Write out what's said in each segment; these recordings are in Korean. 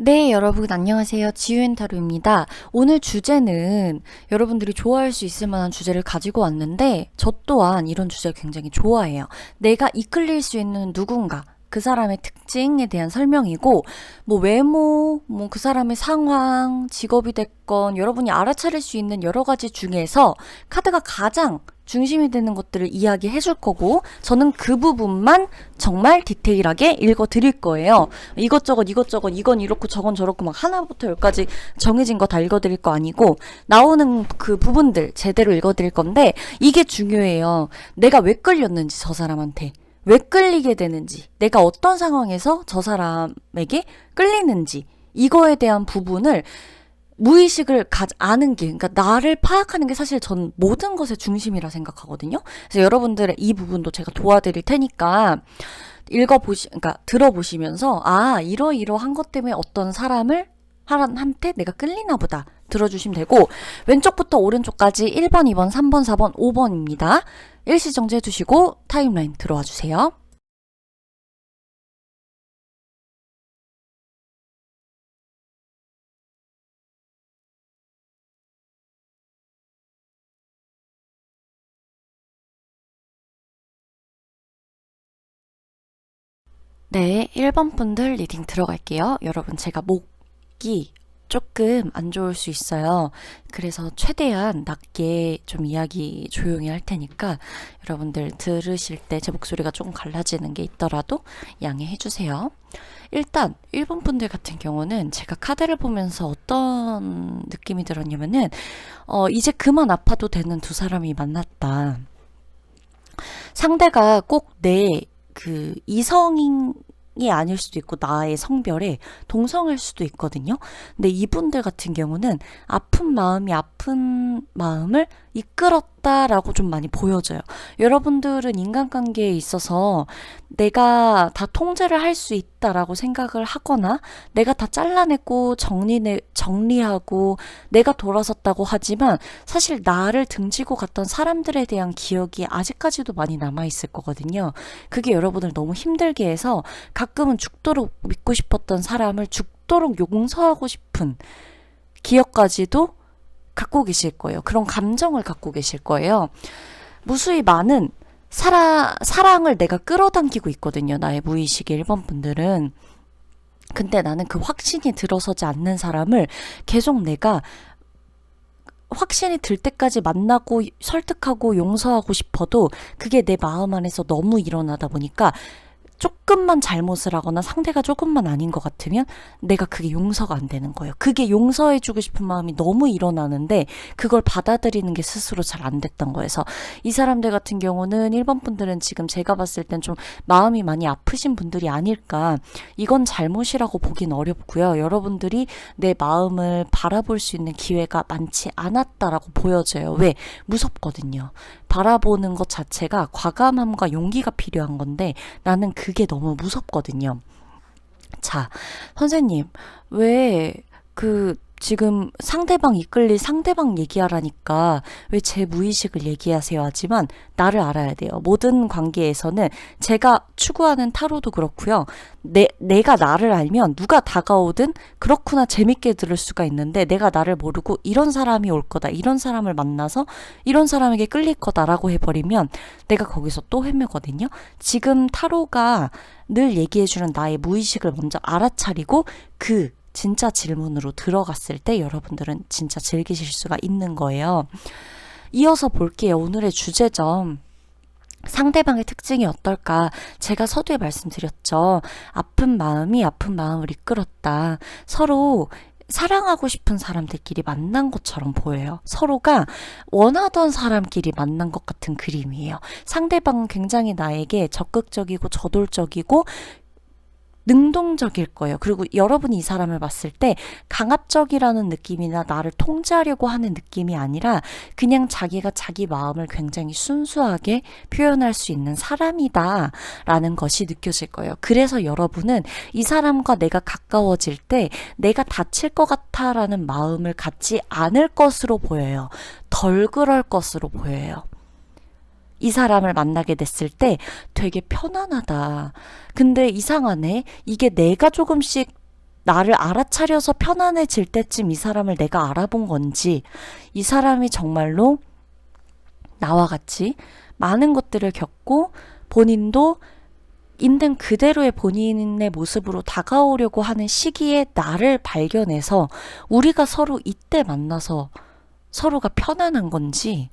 네, 여러분 안녕하세요. 지유엔타로입니다. 오늘 주제는 여러분들이 좋아할 수 있을 만한 주제를 가지고 왔는데 저 또한 이런 주제를 굉장히 좋아해요. 내가 이끌릴 수 있는 누군가, 그 사람의 특징에 대한 설명이고 뭐 외모, 뭐 그 사람의 상황, 직업이 됐건 여러분이 알아차릴 수 있는 여러 가지 중에서 카드가 가장 중심이 되는 것들을 이야기해 줄 거고 저는 그 부분만 정말 디테일하게 읽어 드릴 거예요. 이것저것 이건 이렇고 저건 저렇고 막 하나부터 열까지 정해진 거 다 읽어 드릴 거 아니고 나오는 그 부분들 제대로 읽어 드릴 건데 이게 중요해요. 내가 왜 끌렸는지 저 사람한테. 왜 끌리게 되는지, 내가 어떤 상황에서 저 사람에게 끌리는지, 이거에 대한 부분을 무의식을 아는 게, 그러니까 나를 파악하는 게 사실 전 모든 것의 중심이라 생각하거든요. 그래서 여러분들의 이 부분도 제가 도와드릴 테니까 그러니까 들어보시면서 이러이러한 것 때문에 어떤 사람을 한테 내가 끌리나 보다 들어주시면 되고 왼쪽부터 오른쪽까지 1번, 2번, 3번, 4번, 5번입니다. 일시정지 해두시고 타임라인 들어와 주세요. 네, 1번 분들 리딩 들어갈게요. 여러분, 제가 목이 조금 안 좋을 수 있어요. 그래서 최대한 낮게 좀 이야기 조용히 할 테니까 여러분들 들으실 때 제 목소리가 조금 갈라지는 게 있더라도 양해해 주세요. 일단 1번 분들 같은 경우는 제가 카드를 보면서 어떤 느낌이 들었냐면은 이제 그만 아파도 되는 두 사람이 만났다. 상대가 꼭 내 이성이 아닐 수도 있고 나의 성별에 동성일 수도 있거든요. 근데 이분들 같은 경우는 아픈 마음을 이끌었다라고 좀 많이 보여져요. 여러분들은 인간관계에 있어서 내가 다 통제를 할 수 있다라고 생각을 하거나 내가 다 잘라내고 정리하고 내가 돌아섰다고 하지만 사실 나를 등지고 갔던 사람들에 대한 기억이 아직까지도 많이 남아있을 거거든요. 그게 여러분을 너무 힘들게 해서 가끔은 죽도록 믿고 싶었던 사람을 죽도록 용서하고 싶은 기억까지도 갖고 계실 거예요. 그런 감정을 갖고 계실 거예요. 무수히 많은 사랑을 내가 끌어당기고 있거든요. 나의 무의식의 1번 분들은. 근데 나는 그 확신이 들어서지 않는 사람을 계속 내가 확신이 들 때까지 만나고 설득하고 용서하고 싶어도 그게 내 마음 안에서 너무 일어나다 보니까 조금만 잘못을 하거나 상대가 조금만 아닌 것 같으면 내가 그게 용서가 안 되는 거예요. 그게 용서해주고 싶은 마음이 너무 일어나는데 그걸 받아들이는 게 스스로 잘 안 됐던 거여서 이 사람들 같은 경우는 1번 분들은 지금 제가 봤을 땐 좀 마음이 많이 아프신 분들이 아닐까. 이건 잘못이라고 보긴 어렵고요. 여러분들이 내 마음을 바라볼 수 있는 기회가 많지 않았다라고 보여져요. 왜? 무섭거든요. 바라보는 것 자체가 과감함과 용기가 필요한 건데 나는 그게 너무 무섭거든요. 자, 선생님, 왜 지금 상대방 이끌릴 상대방 얘기하라니까 왜 제 무의식을 얘기하세요 하지만 나를 알아야 돼요. 모든 관계에서는 제가 추구하는 타로도 그렇고요. 내가 나를 알면 누가 다가오든 그렇구나 재밌게 들을 수가 있는데 내가 나를 모르고 이런 사람이 올 거다. 이런 사람을 만나서 이런 사람에게 끌릴 거다라고 해버리면 내가 거기서 또 헤매거든요. 지금 타로가 늘 얘기해주는 나의 무의식을 먼저 알아차리고 진짜 질문으로 들어갔을 때 여러분들은 진짜 즐기실 수가 있는 거예요. 이어서 볼게요. 오늘의 주제점. 상대방의 특징이 어떨까? 제가 서두에 말씀드렸죠. 아픈 마음을 이끌었다. 서로 사랑하고 싶은 사람들끼리 만난 것처럼 보여요. 서로가 원하던 사람끼리 만난 것 같은 그림이에요. 상대방은 굉장히 나에게 적극적이고 저돌적이고 능동적일 거예요. 그리고 여러분이 이 사람을 봤을 때 강압적이라는 느낌이나 나를 통제하려고 하는 느낌이 아니라 그냥 자기가 자기 마음을 굉장히 순수하게 표현할 수 있는 사람이다 라는 것이 느껴질 거예요. 그래서 여러분은 이 사람과 내가 가까워질 때 내가 다칠 것 같아 라는 마음을 갖지 않을 것으로 보여요. 덜 그럴 것으로 보여요. 이 사람을 만나게 됐을 때 되게 편안하다. 근데 이상하네. 이게 내가 조금씩 나를 알아차려서 편안해질 때쯤 이 사람을 내가 알아본 건지, 이 사람이 정말로 나와 같이 많은 것들을 겪고 본인도 있는 그대로의 본인의 모습으로 다가오려고 하는 시기에 나를 발견해서 우리가 서로 이때 만나서 서로가 편안한 건지,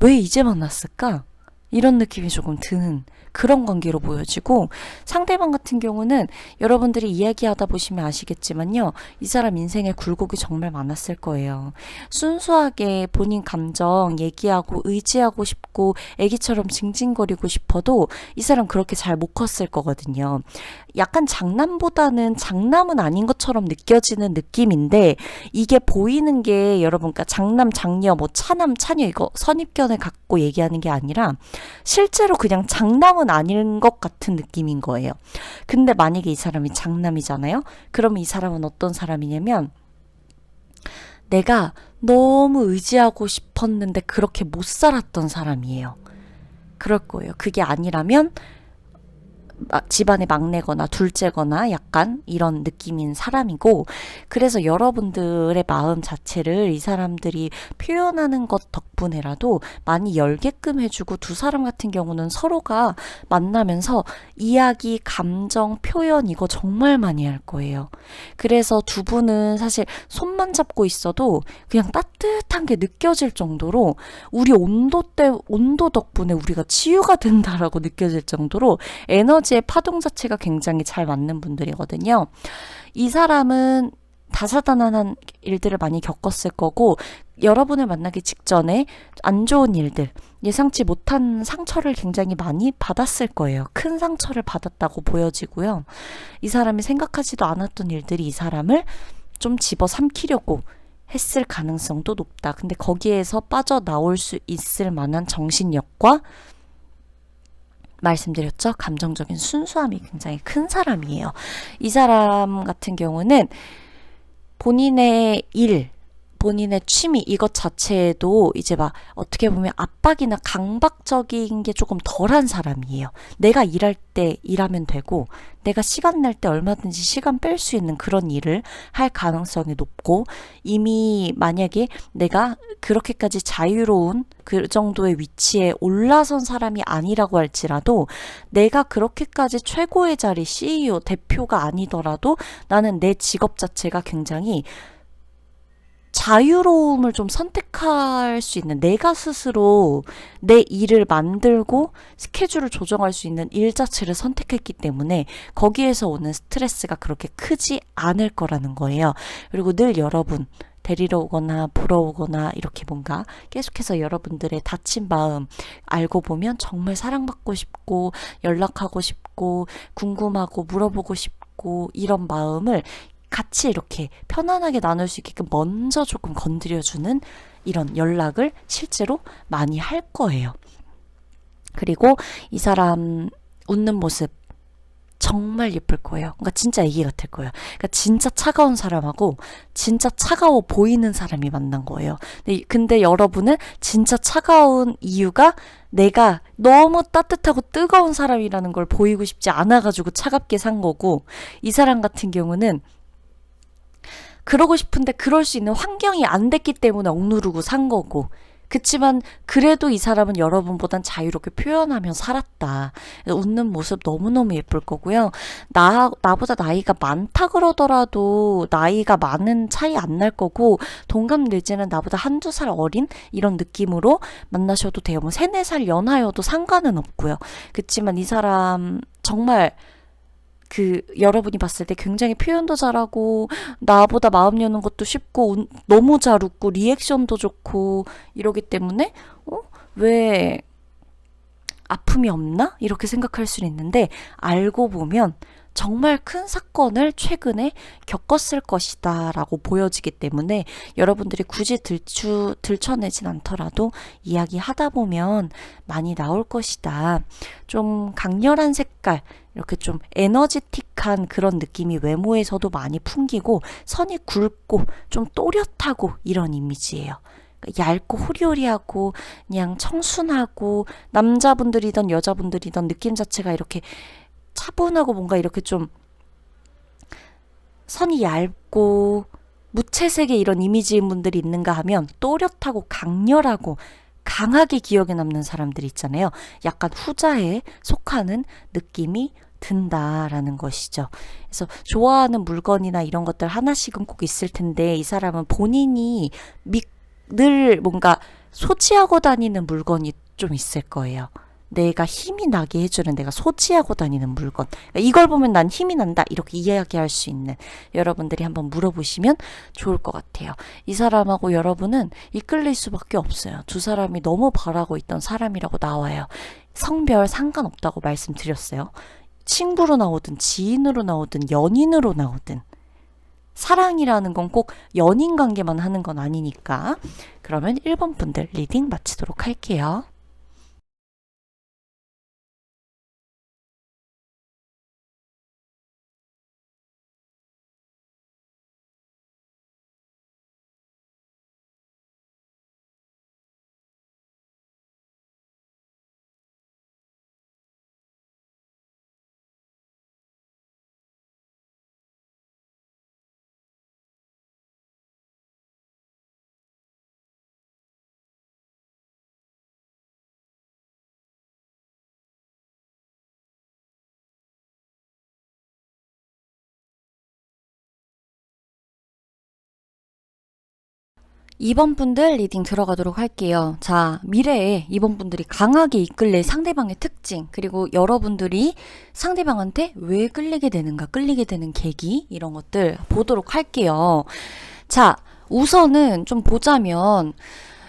왜 이제 만났을까? 이런 느낌이 조금 드는 그런 관계로 보여지고, 상대방 같은 경우는 여러분들이 이야기하다 보시면 아시겠지만요, 이 사람 인생에 굴곡이 정말 많았을 거예요. 순수하게 본인 감정 얘기하고 의지하고 싶고 애기처럼 징징거리고 싶어도 이 사람 그렇게 잘 못 컸을 거거든요. 약간 장남보다는 장남은 아닌 것처럼 느껴지는 느낌인데, 이게 보이는 게 여러분, 그러니까 장남, 장녀, 뭐 차남, 차녀 이거 선입견을 갖고 얘기하는 게 아니라 실제로 그냥 장남은 아닌 것 같은 느낌인 거예요. 근데 만약에 이 사람이 장남이잖아요? 그러면 이 사람은 어떤 사람이냐면, 내가 너무 의지하고 싶었는데 그렇게 못 살았던 사람이에요. 그럴 거예요. 그게 아니라면 집안의 막내거나 둘째거나 약간 이런 느낌인 사람이고, 그래서 여러분들의 마음 자체를 이 사람들이 표현하는 것 덕분에라도 많이 열게끔 해주고, 두 사람 같은 경우는 서로가 만나면서 이야기, 감정, 표현 이거 정말 많이 할 거예요. 그래서 두 분은 사실 손만 잡고 있어도 그냥 따뜻한 게 느껴질 정도로, 우리 온도 덕분에 우리가 치유가 된다라고 느껴질 정도로 에너지의 파동 자체가 굉장히 잘 맞는 분들이거든요. 이 사람은 다사다난한 일들을 많이 겪었을 거고, 여러분을 만나기 직전에 안 좋은 일들, 예상치 못한 상처를 굉장히 많이 받았을 거예요. 큰 상처를 받았다고 보여지고요. 이 사람이 생각하지도 않았던 일들이 이 사람을 좀 집어삼키려고 했을 가능성도 높다. 근데 거기에서 빠져나올 수 있을 만한 정신력과, 말씀드렸죠? 감정적인 순수함이 굉장히 큰 사람이에요. 이 사람 같은 경우는 본인의 일, 본인의 취미 이것 자체에도 이제 막 어떻게 보면 압박이나 강박적인 게 조금 덜한 사람이에요. 내가 일할 때 일하면 되고, 내가 시간 날 때 얼마든지 시간 뺄 수 있는 그런 일을 할 가능성이 높고, 이미 만약에 내가 그렇게까지 자유로운 그 정도의 위치에 올라선 사람이 아니라고 할지라도, 내가 그렇게까지 최고의 자리 CEO, 대표가 아니더라도 나는 내 직업 자체가 굉장히 자유로움을 좀 선택할 수 있는, 내가 스스로 내 일을 만들고 스케줄을 조정할 수 있는 일 자체를 선택했기 때문에 거기에서 오는 스트레스가 그렇게 크지 않을 거라는 거예요. 그리고 늘 여러분 데리러 오거나 보러 오거나 이렇게 뭔가 계속해서 여러분들의 다친 마음 알고 보면 정말 사랑받고 싶고 연락하고 싶고 궁금하고 물어보고 싶고, 이런 마음을 같이 이렇게 편안하게 나눌 수 있게끔 먼저 조금 건드려주는 이런 연락을 실제로 많이 할 거예요. 그리고 이 사람 웃는 모습 정말 예쁠 거예요. 그러니까 진짜 애기 같을 거예요. 그러니까 진짜 차가운 사람하고 진짜 차가워 보이는 사람이 만난 거예요. 근데 여러분은 진짜 차가운 이유가 내가 너무 따뜻하고 뜨거운 사람이라는 걸 보이고 싶지 않아가지고 차갑게 산 거고, 이 사람 같은 경우는 그러고 싶은데 그럴 수 있는 환경이 안 됐기 때문에 억누르고 산 거고, 그치만 그래도 이 사람은 여러분보단 자유롭게 표현하며 살았다. 웃는 모습 너무너무 예쁠 거고요. 나보다 나이가 많다 그러더라도 나이가 많은 차이 안 날 거고, 동갑 내지는 나보다 한두 살 어린 이런 느낌으로 만나셔도 돼요. 뭐 3, 4살 연하여도 상관은 없고요. 그치만 이 사람 정말 여러분이 봤을 때 굉장히 표현도 잘하고 나보다 마음 여는 것도 쉽고 너무 잘 웃고 리액션도 좋고 이러기 때문에 왜 아픔이 없나? 이렇게 생각할 수는 있는데, 알고 보면 정말 큰 사건을 최근에 겪었을 것이다 라고 보여지기 때문에 여러분들이 굳이 들춰내진 않더라도 이야기하다 보면 많이 나올 것이다. 좀 강렬한 색깔, 이렇게 좀 에너지틱한 그런 느낌이 외모에서도 많이 풍기고, 선이 굵고 좀 또렷하고 이런 이미지예요. 얇고 호리호리하고 그냥 청순하고, 남자분들이든 여자분들이든 느낌 자체가 이렇게 차분하고 뭔가 이렇게 좀 선이 얇고 무채색의 이런 이미지인 분들이 있는가 하면 또렷하고 강렬하고 강하게 기억에 남는 사람들이 있잖아요. 약간 후자에 속하는 느낌이 든다라는 것이죠. 그래서 좋아하는 물건이나 이런 것들 하나씩은 꼭 있을 텐데 이 사람은 본인이 늘 뭔가 소지하고 다니는 물건이 좀 있을 거예요. 내가 힘이 나게 해주는 내가 소지하고 다니는 물건. 그러니까 이걸 보면 난 힘이 난다. 이렇게 이야기할 수 있는 여러분들이 한번 물어보시면 좋을 것 같아요. 이 사람하고 여러분은 이끌릴 수밖에 없어요. 두 사람이 너무 바라고 있던 사람이라고 나와요. 성별 상관없다고 말씀드렸어요. 친구로 나오든 지인으로 나오든 연인으로 나오든 사랑이라는 건 꼭 연인 관계만 하는 건 아니니까. 그러면 1번 분들 리딩 마치도록 할게요. 2번 분들 리딩 들어가도록 할게요. 자, 미래에 2번 분들이 강하게 이끌릴 상대방의 특징, 그리고 여러분들이 상대방한테 왜 끌리게 되는가, 끌리게 되는 계기, 이런 것들 보도록 할게요. 자, 우선은 좀 보자면,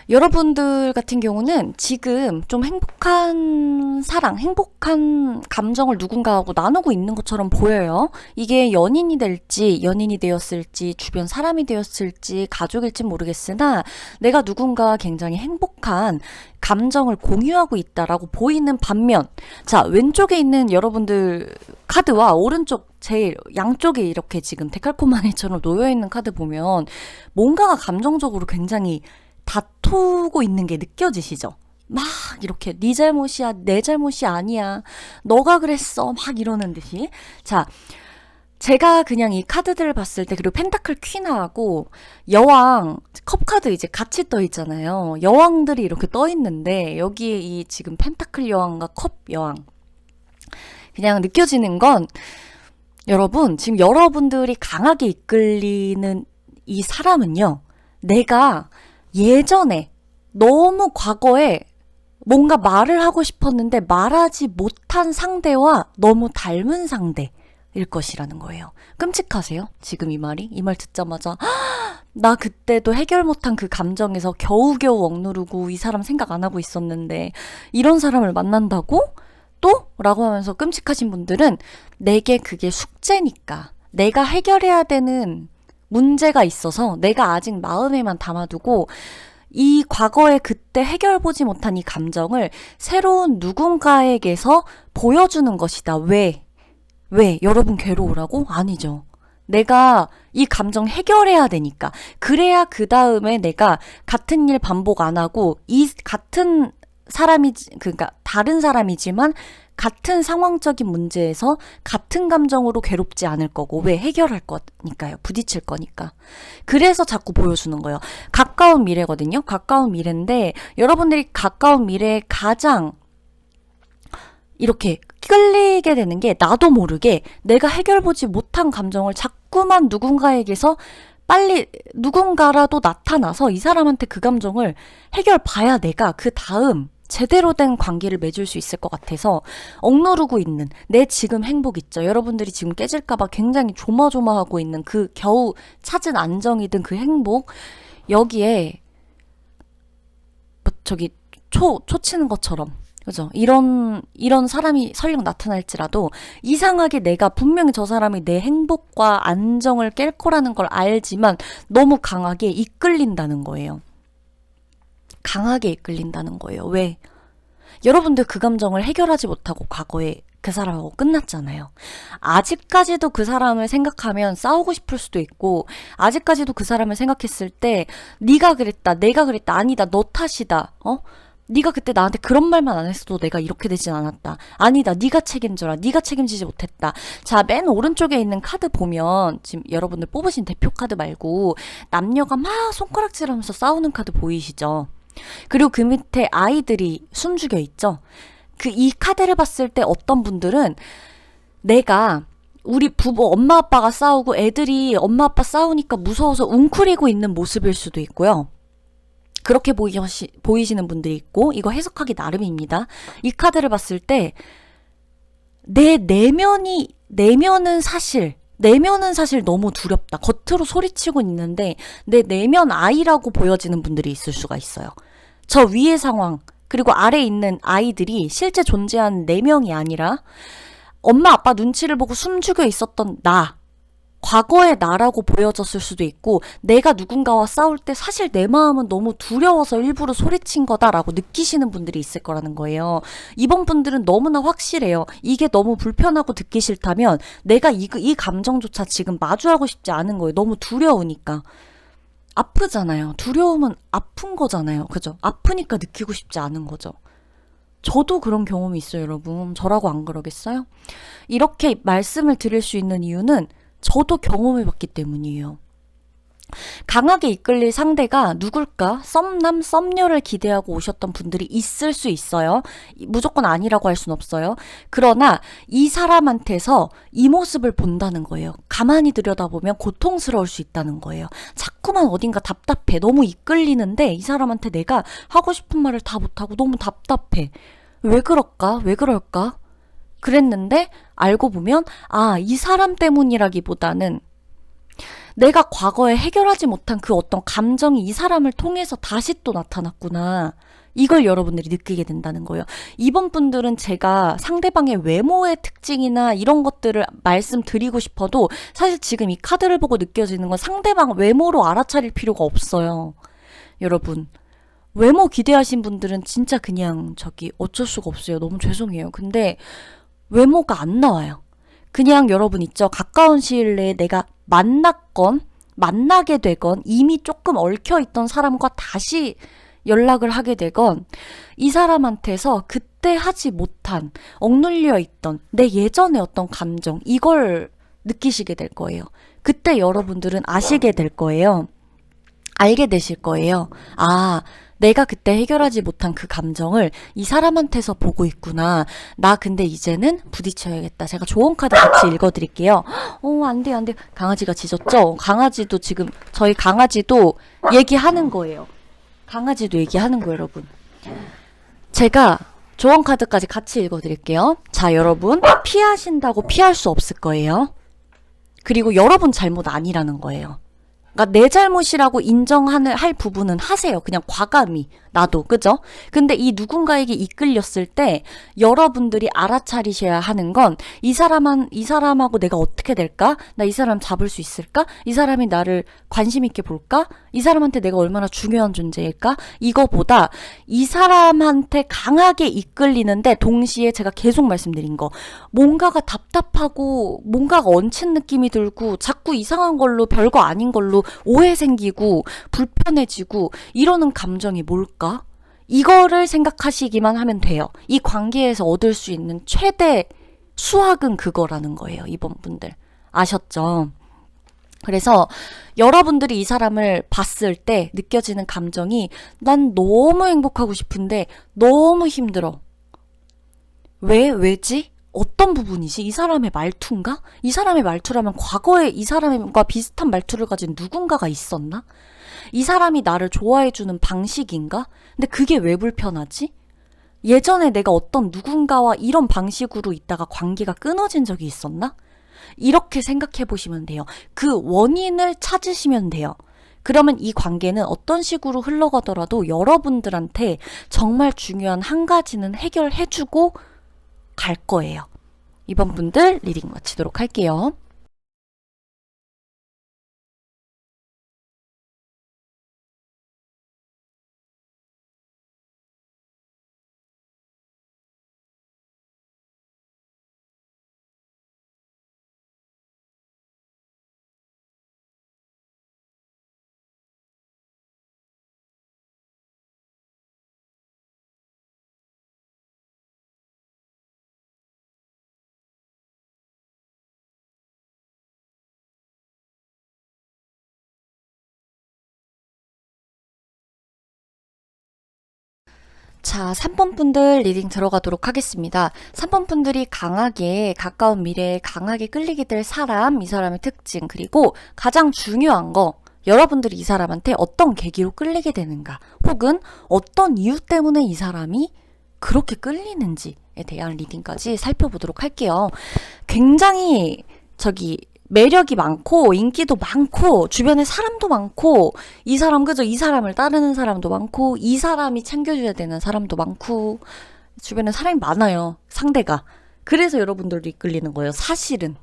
여러분들 같은 경우는 지금 좀 행복한 사랑, 행복한 감정을 누군가하고 나누고 있는 것처럼 보여요. 이게 연인이 될지, 연인이 되었을지, 주변 사람이 되었을지, 가족일지 모르겠으나 내가 누군가 굉장히 행복한 감정을 공유하고 있다라고 보이는 반면, 자, 왼쪽에 있는 여러분들 카드와 오른쪽 제일 양쪽에 이렇게 지금 데칼코마니처럼 놓여있는 카드 보면 뭔가가 감정적으로 굉장히 다투고 있는 게 느껴지시죠? 막 이렇게 네 잘못이야, 내 잘못이 아니야, 너가 그랬어, 막 이러는 듯이. 자, 제가 그냥 이 카드들을 봤을 때, 그리고 펜타클 퀸하고 여왕 컵카드 이제 같이 떠 있잖아요. 여왕들이 이렇게 떠 있는데 여기에 이 지금 펜타클 여왕과 컵 여왕, 그냥 느껴지는 건, 여러분 지금 여러분들이 강하게 이끌리는 이 사람은요, 내가 예전에 너무 과거에 뭔가 말을 하고 싶었는데 말하지 못한 상대와 너무 닮은 상대일 것이라는 거예요. 끔찍하세요? 지금 이 말이? 이 말 듣자마자 나 그때도 해결 못한 그 감정에서 겨우겨우 억누르고 이 사람 생각 안 하고 있었는데 이런 사람을 만난다고? 또? 라고 하면서 끔찍하신 분들은 내게 그게 숙제니까, 내가 해결해야 되는 문제가 있어서 내가 아직 마음에만 담아두고 이 과거에 그때 해결보지 못한 이 감정을 새로운 누군가에게서 보여주는 것이다. 왜? 여러분 괴로우라고? 아니죠. 내가 이 감정 해결해야 되니까. 그래야 그 다음에 내가 같은 일 반복 안 하고 이 같은 사람이, 그러니까 다른 사람이지만 같은 상황적인 문제에서 같은 감정으로 괴롭지 않을 거고, 왜? 해결할 거니까요. 부딪힐 거니까. 그래서 자꾸 보여주는 거예요. 가까운 미래거든요. 가까운 미래인데 여러분들이 가까운 미래에 가장 이렇게 끌리게 되는 게, 나도 모르게 내가 해결보지 못한 감정을 자꾸만 누군가에게서 빨리 누군가라도 나타나서 이 사람한테 그 감정을 해결 봐야 내가 그 다음 제대로 된 관계를 맺을 수 있을 것 같아서 억누르고 있는 내 지금 행복 있죠. 여러분들이 지금 깨질까봐 굉장히 조마조마하고 있는 그 겨우 찾은 안정이든 그 행복, 여기에 뭐 저기 초 치는 것처럼, 그죠? 이런 사람이 설령 나타날지라도 이상하게 내가 분명히 저 사람이 내 행복과 안정을 깰 거라는 걸 알지만 너무 강하게 이끌린다는 거예요. 강하게 이끌린다는 거예요. 왜? 여러분들 그 감정을 해결하지 못하고 과거에 그 사람하고 끝났잖아요. 아직까지도 그 사람을 생각하면 싸우고 싶을 수도 있고, 아직까지도 그 사람을 생각했을 때 네가 그랬다, 내가 그랬다, 아니다, 너 탓이다, 네가 그때 나한테 그런 말만 안 했어도 내가 이렇게 되진 않았다. 아니다. 네가 책임져라. 네가 책임지지 못했다. 자, 맨 오른쪽에 있는 카드 보면 지금 여러분들 뽑으신 대표 카드 말고 남녀가 막 손가락질하면서 싸우는 카드 보이시죠? 그리고 그 밑에 아이들이 숨죽여 있죠? 이 카드를 봤을 때 어떤 분들은 내가 우리 부부 엄마 아빠가 싸우고 애들이 엄마 아빠 싸우니까 무서워서 웅크리고 있는 모습일 수도 있고요. 그렇게 보이시는 분들이 있고, 이거 해석하기 나름입니다. 이 카드를 봤을 때 내면은 사실 너무 두렵다. 겉으로 소리치고 있는데 내 내면 아이라고 보여지는 분들이 있을 수가 있어요. 저 위의 상황 그리고 아래에 있는 아이들이 실제 존재하는 내면이 아니라 엄마 아빠 눈치를 보고 숨죽여 있었던 과거의 나라고 보여졌을 수도 있고, 내가 누군가와 싸울 때 사실 내 마음은 너무 두려워서 일부러 소리친 거다라고 느끼시는 분들이 있을 거라는 거예요. 이번 분들은 너무나 확실해요. 이게 너무 불편하고 듣기 싫다면 내가 이 감정조차 지금 마주하고 싶지 않은 거예요. 너무 두려우니까. 아프잖아요. 두려움은 아픈 거잖아요. 그죠? 아프니까 느끼고 싶지 않은 거죠. 저도 그런 경험이 있어요, 여러분. 저라고 안 그러겠어요? 이렇게 말씀을 드릴 수 있는 이유는 저도 경험해봤기 때문이에요. 강하게 이끌릴 상대가 누굴까? 썸남, 썸녀를 기대하고 오셨던 분들이 있을 수 있어요. 무조건 아니라고 할 순 없어요. 그러나 이 사람한테서 이 모습을 본다는 거예요. 가만히 들여다보면 고통스러울 수 있다는 거예요. 자꾸만 어딘가 답답해. 너무 이끌리는데 이 사람한테 내가 하고 싶은 말을 다 못하고 너무 답답해. 왜 그럴까? 왜 그럴까? 그랬는데 알고 보면 이 사람 때문이라기보다는 내가 과거에 해결하지 못한 그 어떤 감정이 이 사람을 통해서 다시 또 나타났구나. 이걸 여러분들이 느끼게 된다는 거예요. 이번 분들은 제가 상대방의 외모의 특징이나 이런 것들을 말씀드리고 싶어도 사실 지금 이 카드를 보고 느껴지는 건 상대방 외모로 알아차릴 필요가 없어요. 여러분. 외모 기대하신 분들은 진짜 그냥 어쩔 수가 없어요. 너무 죄송해요. 근데 외모가 안 나와요. 그냥 여러분 있죠. 가까운 시일 내에 내가 만나게 되건 이미 조금 얽혀있던 사람과 다시 연락을 하게 되건 이 사람한테서 그때 하지 못한 억눌려 있던 내 예전의 어떤 감정 이걸 느끼시게 될 거예요. 그때 여러분들은 아시게 될 거예요. 알게 되실 거예요. 내가 그때 해결하지 못한 그 감정을 이 사람한테서 보고 있구나. 나 근데 이제는 부딪혀야겠다. 제가 조언 카드 같이 읽어드릴게요. 안 돼요, 안 돼요. 강아지가 짖었죠? 저희 강아지도 얘기하는 거예요. 강아지도 얘기하는 거예요, 여러분. 제가 조언 카드까지 같이 읽어드릴게요. 자, 여러분. 피하신다고 피할 수 없을 거예요. 그리고 여러분 잘못 아니라는 거예요. 그러니까 내 잘못이라고 할 부분은 하세요. 그냥 과감히. 나도. 그죠? 근데 이 누군가에게 이끌렸을 때 여러분들이 알아차리셔야 하는 건 이 사람하고 내가 어떻게 될까? 나 이 사람 잡을 수 있을까? 이 사람이 나를 관심 있게 볼까? 이 사람한테 내가 얼마나 중요한 존재일까? 이거보다 이 사람한테 강하게 이끌리는데 동시에 제가 계속 말씀드린 거 뭔가가 답답하고 뭔가가 얹힌 느낌이 들고 자꾸 이상한 걸로 별거 아닌 걸로 오해 생기고 불편해지고 이러는 감정이 뭘까? 이거를 생각하시기만 하면 돼요. 이 관계에서 얻을 수 있는 최대 수확은 그거라는 거예요. 이번 분들. 아셨죠? 그래서 여러분들이 이 사람을 봤을 때 느껴지는 감정이 난 너무 행복하고 싶은데 너무 힘들어. 왜지? 어떤 부분이지? 이 사람의 말투인가? 이 사람의 말투라면 과거에 이 사람과 비슷한 말투를 가진 누군가가 있었나? 이 사람이 나를 좋아해주는 방식인가? 근데 그게 왜 불편하지? 예전에 내가 어떤 누군가와 이런 방식으로 있다가 관계가 끊어진 적이 있었나? 이렇게 생각해 보시면 돼요. 그 원인을 찾으시면 돼요. 그러면 이 관계는 어떤 식으로 흘러가더라도 여러분들한테 정말 중요한 한 가지는 해결해주고 갈 거예요. 이번 분들 리딩 마치도록 할게요. 자, 3번 분들 리딩 들어가도록 하겠습니다. 3번 분들이 강하게, 가까운 미래에 강하게 끌리게 될 사람, 이 사람의 특징, 그리고 가장 중요한 거, 여러분들이 이 사람한테 어떤 계기로 끌리게 되는가, 혹은 어떤 이유 때문에 이 사람이 그렇게 끌리는지에 대한 리딩까지 살펴보도록 할게요. 굉장히 매력이 많고 인기도 많고 주변에 사람도 많고 이 사람 그죠? 이 사람을 따르는 사람도 많고 이 사람이 챙겨줘야 되는 사람도 많고 주변에 사람이 많아요. 상대가. 그래서 여러분들도 이끌리는 거예요. 사실은.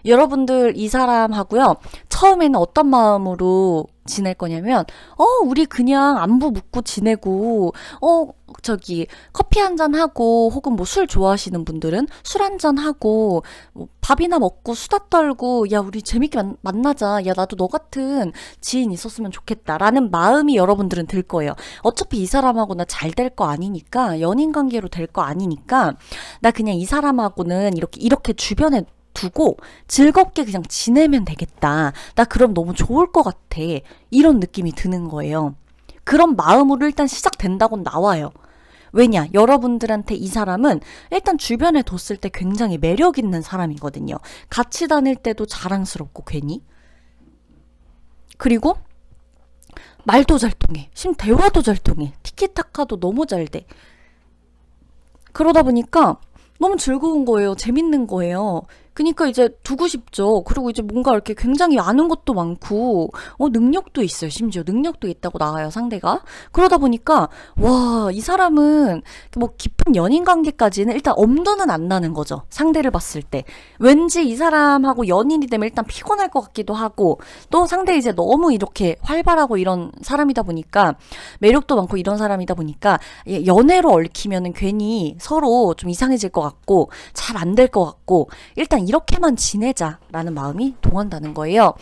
여러분들 이 사람하고요. 처음에는 어떤 마음으로 지낼 거냐면 우리 그냥 안부 묻고 지내고 커피 한잔 하고 혹은 뭐 술 좋아하시는 분들은 술 한잔 하고 뭐 밥이나 먹고 수다 떨고 야 우리 재밌게 만나자 야 나도 너 같은 지인 있었으면 좋겠다 라는 마음이 여러분들은 들 거예요. 어차피 이 사람하고 나 잘 될 거 아니니까 연인 관계로 될 거 아니니까 나 그냥 이 사람하고는 이렇게 주변에 두고 즐겁게 그냥 지내면 되겠다. 나 그럼 너무 좋을 것 같아. 이런 느낌이 드는 거예요. 그런 마음으로 일단 시작된다고 나와요. 왜냐? 여러분들한테 이 사람은 일단 주변에 뒀을 때 굉장히 매력 있는 사람이거든요. 같이 다닐 때도 자랑스럽고 괜히. 그리고 말도 잘 통해. 대화도 잘 통해. 티키타카도 너무 잘 돼. 그러다 보니까 너무 즐거운 거예요. 재밌는 거예요. 그러니까 이제 두고 싶죠. 그리고 이제 뭔가 이렇게 굉장히 아는 것도 많고 능력도 있어요. 심지어 능력도 있다고 나와요. 상대가. 그러다 보니까 와, 이 사람은 뭐 깊은 연인 관계까지는 일단 엄두는 안 나는 거죠. 상대를 봤을 때. 왠지 이 사람하고 연인이 되면 일단 피곤할 것 같기도 하고 또 상대 이제 너무 이렇게 활발하고 이런 사람이다 보니까 매력도 많고 이런 사람이다 보니까 연애로 얽히면은 괜히 서로 좀 이상해질 것 같고 잘 안 될 것 같고 일단 이렇게만 지내자라는 마음이 동한다는 거예요.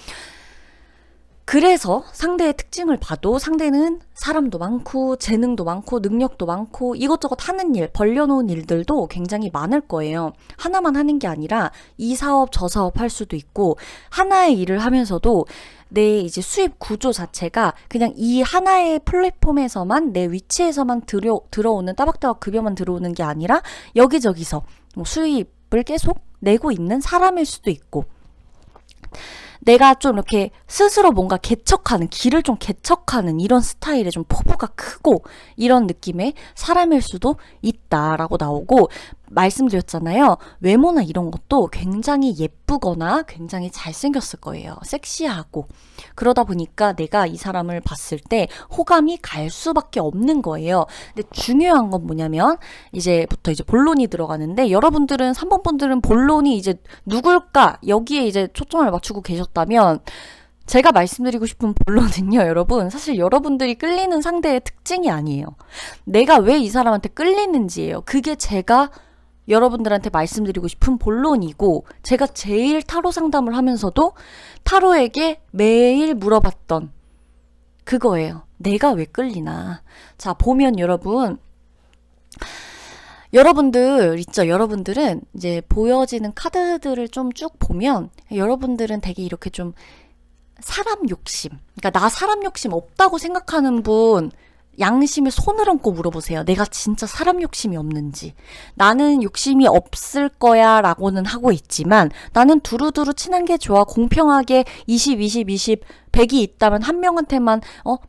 그래서 상대의 특징을 봐도 상대는 사람도 많고 재능도 많고 능력도 많고 이것저것 하는 일, 벌려놓은 일들도 굉장히 많을 거예요. 하나만 하는 게 아니라 이 사업 저 사업 할 수도 있고 하나의 일을 하면서도 내 이제 수입 구조 자체가 그냥 이 하나의 플랫폼에서만 내 위치에서만 들어오는 따박따박 급여만 들어오는 게 아니라 여기저기서 뭐 수입을 계속 내고 있는 사람일 수도 있고 내가 좀 이렇게 스스로 뭔가 길을 좀 개척하는 이런 스타일의 좀 포부가 크고 이런 느낌의 사람일 수도 있다라고 나오고 말씀드렸잖아요. 외모나 이런 것도 굉장히 예쁘거나 굉장히 잘생겼을 거예요. 섹시하고. 그러다 보니까 내가 이 사람을 봤을 때 호감이 갈 수밖에 없는 거예요. 근데 중요한 건 뭐냐면 이제부터 본론이 들어가는데 여러분들은 3번 분들은 본론이 이제 누굴까 여기에 이제 초점을 맞추고 계셨다면 제가 말씀드리고 싶은 본론은요, 여러분. 사실 여러분들이 끌리는 상대의 특징이 아니에요. 내가 왜 이 사람한테 끌리는지예요. 그게 제가 여러분들한테 말씀드리고 싶은 본론이고 제가 제일 타로 상담을 하면서도 타로에게 매일 물어봤던 그거예요. 내가 왜 끌리나. 자, 보면 여러분들 있죠. 여러분들은 이제 보여지는 카드들을 좀 쭉 보면 여러분들은 되게 이렇게 좀 사람 욕심, 그러니까 나 사람 욕심 없다고 생각하는 분 양심에 손을 얹고 물어보세요. 내가 진짜 사람 욕심이 없는지. 나는 욕심이 없을 거야 라고는 하고 있지만 나는 두루두루 친한 게 좋아. 공평하게 20, 20, 20, 100이 있다면 한 명한테만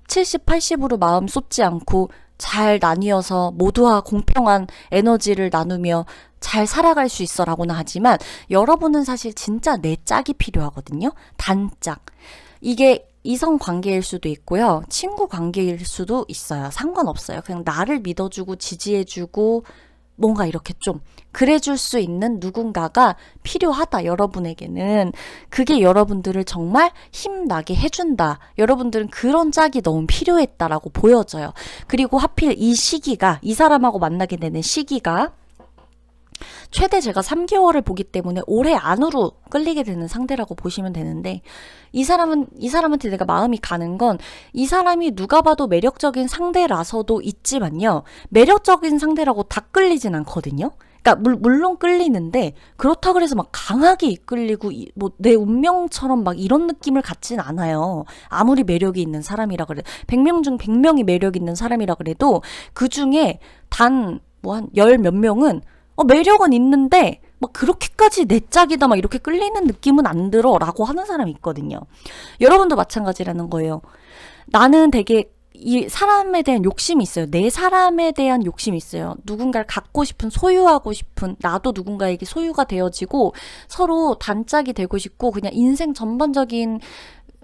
70, 80으로 마음 쏟지 않고 잘 나뉘어서 모두와 공평한 에너지를 나누며 잘 살아갈 수 있어 라고는 하지만 여러분은 사실 진짜 내 짝이 필요하거든요. 단짝. 이게 이성 관계일 수도 있고요. 친구 관계일 수도 있어요. 상관없어요. 그냥 나를 믿어주고 지지해주고 뭔가 이렇게 좀 그래줄 수 있는 누군가가 필요하다. 여러분에게는. 그게 여러분들을 정말 힘나게 해준다. 여러분들은 그런 짝이 너무 필요했다라고 보여져요. 그리고 하필 이 시기가 이 사람하고 만나게 되는 시기가 최대 제가 3개월을 보기 때문에 올해 안으로 끌리게 되는 상대라고 보시면 되는데 이 사람한테 내가 마음이 가는 건 이 사람이 누가 봐도 매력적인 상대라서도 있지만요. 매력적인 상대라고 다 끌리진 않거든요. 그러니까 물론 끌리는데 그렇다 그래서 막 강하게 이끌리고 뭐 내 운명처럼 막 이런 느낌을 갖진 않아요. 아무리 매력이 있는 사람이라 그래 100명 중 100명이 매력 있는 사람이라 그래도 그 중에 단 뭐 한 열 몇 명은 매력은 있는데 막 그렇게까지 내 짝이다 막 이렇게 끌리는 느낌은 안 들어 라고 하는 사람이 있거든요. 여러분도 마찬가지라는 거예요. 나는 되게 이 사람에 대한 욕심이 있어요. 내 사람에 대한 욕심이 있어요. 누군가를 갖고 싶은, 소유하고 싶은, 나도 누군가에게 소유가 되어지고 서로 단짝이 되고 싶고 그냥 인생 전반적인